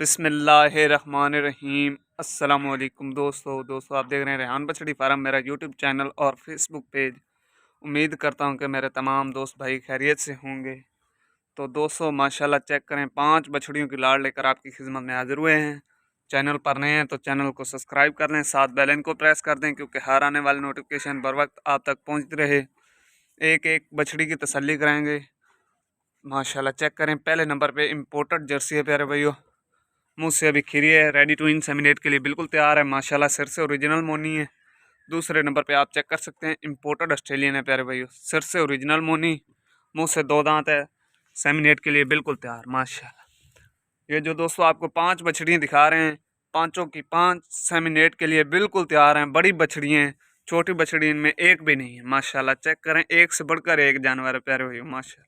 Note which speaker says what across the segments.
Speaker 1: बिस्मिल्लाहिर्रहमानिर्रहीम। अस्सलामुअलैकुम दोस्तों आप देख रहे हैं रेहान बछड़ी फार्म, मेरा यूट्यूब चैनल और फेसबुक पेज। उम्मीद करता हूं कि मेरे तमाम दोस्त भाई खैरियत से होंगे। तो दोस्तों माशाल्लाह चेक करें, 5 बछड़ियों की लाड़ लेकर आपकी खिदमत में हाजिर हुए हैं। चैनल पर नए हैं तो चैनल को सब्सक्राइब कर लें, साथ बेल आइकन को प्रेस कर दें क्योंकि हर आने वाली नोटिफिकेशन बर वक्त आप तक पहुँचती रहे। एक एक बछड़ी की तसल्ली कराएँगे। माशाल्लाह चेक करें, पहले नंबर पर इम्पोर्टेड जर्सी है प्यारे भाइयों, मुँह से अभी खीरी है, रेडी टू इंसेमिनेट के लिए बिल्कुल तैयार है। माशाल्लाह सिर से ओरिजिनल मोनी है। दूसरे नंबर पे आप चेक कर सकते हैं, इंपोर्टेड ऑस्ट्रेलियन है प्यारे भाइयों, सिर से ओरिजिनल मोनी, मुंह से 2 दांत है, सेमिनेट के लिए बिल्कुल तैयार माशाल्लाह। ये जो दोस्तों आपको 5 बछड़ियाँ दिखा रहे हैं, पाँचों की 5 सेमिनेट के लिए बिल्कुल तैयार हैं। बड़ी बछड़ियाँ हैं, छोटी बछड़ी इनमें एक भी नहीं है। माशाल्लाह चेक करें, एक से बढ़कर एक जानवर है प्यारे भाइयों माशाल्लाह।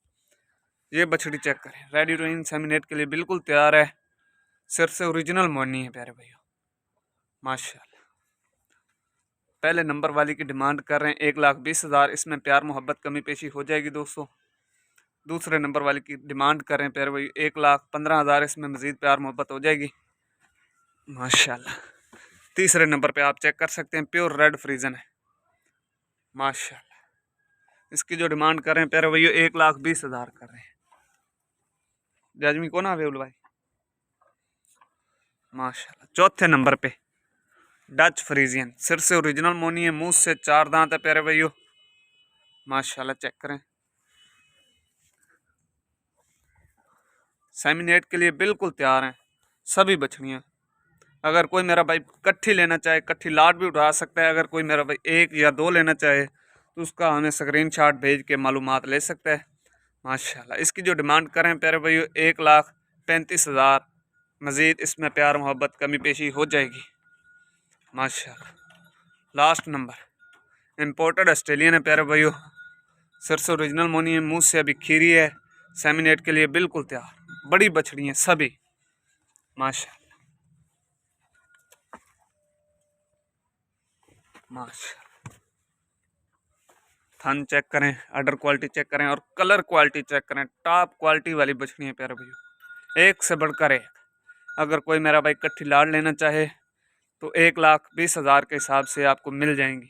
Speaker 1: ये बछड़ी चेक करें, रेडी टू इंसेमिनेट के लिए बिल्कुल तैयार है, सिर से ओरिजिनल मोनी है प्यारे भैया माशाल्लाह। पहले नंबर वाली की डिमांड कर रहे हैं 1,20,000, इसमें प्यार मोहब्बत कमी पेशी हो जाएगी दोस्तों। दूसरे नंबर वाली की डिमांड कर रहे हैं प्यारे भाई 1,15,000, इसमें मज़ीद प्यार मोहब्बत हो जाएगी माशाल्लाह। तीसरे नंबर पे आप चेक कर सकते हैं, प्योर रेड फ्रीजन है माशाल्लाह। इसकी जो डिमांड कर रहे हैं प्यारे भाई 1,20,000 कर रहे हैं। जाजमी कौन आ भाई माशाल्लाह। चौथे नंबर पे डच फ्रीजियन, सिर से ओरिजिनल मोनी है, मुंह से 4 दांत है प्यारे भाइयों माशाल्लाह। चेक करें, सेमिनेट के लिए बिल्कुल तैयार हैं सभी बछड़ियाँ। अगर कोई मेरा भाई कट्ठी लेना चाहे, कट्ठी लाट भी उठा सकता है। अगर कोई मेरा भाई 1 या 2 लेना चाहे तो उसका हमें स्क्रीनशॉट भेज के मालूमात ले सकता है माशाल्लाह। इसकी जो डिमांड करें प्यारे भाइयों 1,35,000, मज़ीद इसमें प्यार मोहब्बत कमी पेशी हो जाएगी माशाल्लाह। लास्ट नंबर इंपोर्टेड ऑस्ट्रेलियन है प्यारे भाइयों, सिर से ओरिजिनल मोनी है, मुंह से अभी खीरी है, सेमिनेट के लिए बिल्कुल तैयार। बड़ी बछड़ी हैं सभी माशाल्लाह माशाल्लाह। थन चेक करें, अडर क्वालिटी चेक करें और कलर क्वालिटी चेक करें, टॉप क्वालिटी वाली बछड़ी है प्यारे भाइयों, एक से बढ़कर एक। अगर कोई मेरा भाई कट्ठी लाड़ लेना चाहे तो 1,20,000 के हिसाब से आपको मिल जाएंगी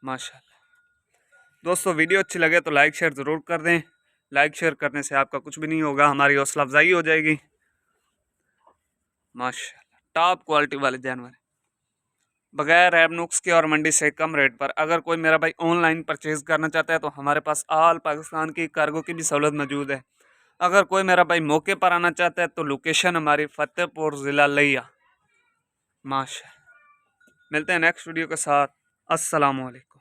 Speaker 1: माशाल्लाह। दोस्तों वीडियो अच्छी लगे तो लाइक शेयर ज़रूर कर दें। लाइक शेयर करने से आपका कुछ भी नहीं होगा, हमारी हौसला अफजाई हो जाएगी माशाल्लाह। टॉप क्वालिटी वाले जानवर बगैर ऐब नुक्स के और मंडी से कम रेट पर। अगर कोई मेरा भाई ऑनलाइन परचेज़ करना चाहता है तो हमारे पास ऑल पाकिस्तान की कार्गो की भी सहूलत मौजूद है। अगर कोई मेरा भाई मौके पर आना चाहता है तो लोकेशन हमारी फतेहपुर ज़िला लिया माशाल्लाह। मिलते हैं नेक्स्ट वीडियो के साथ। अस्सलाम वालेकुम।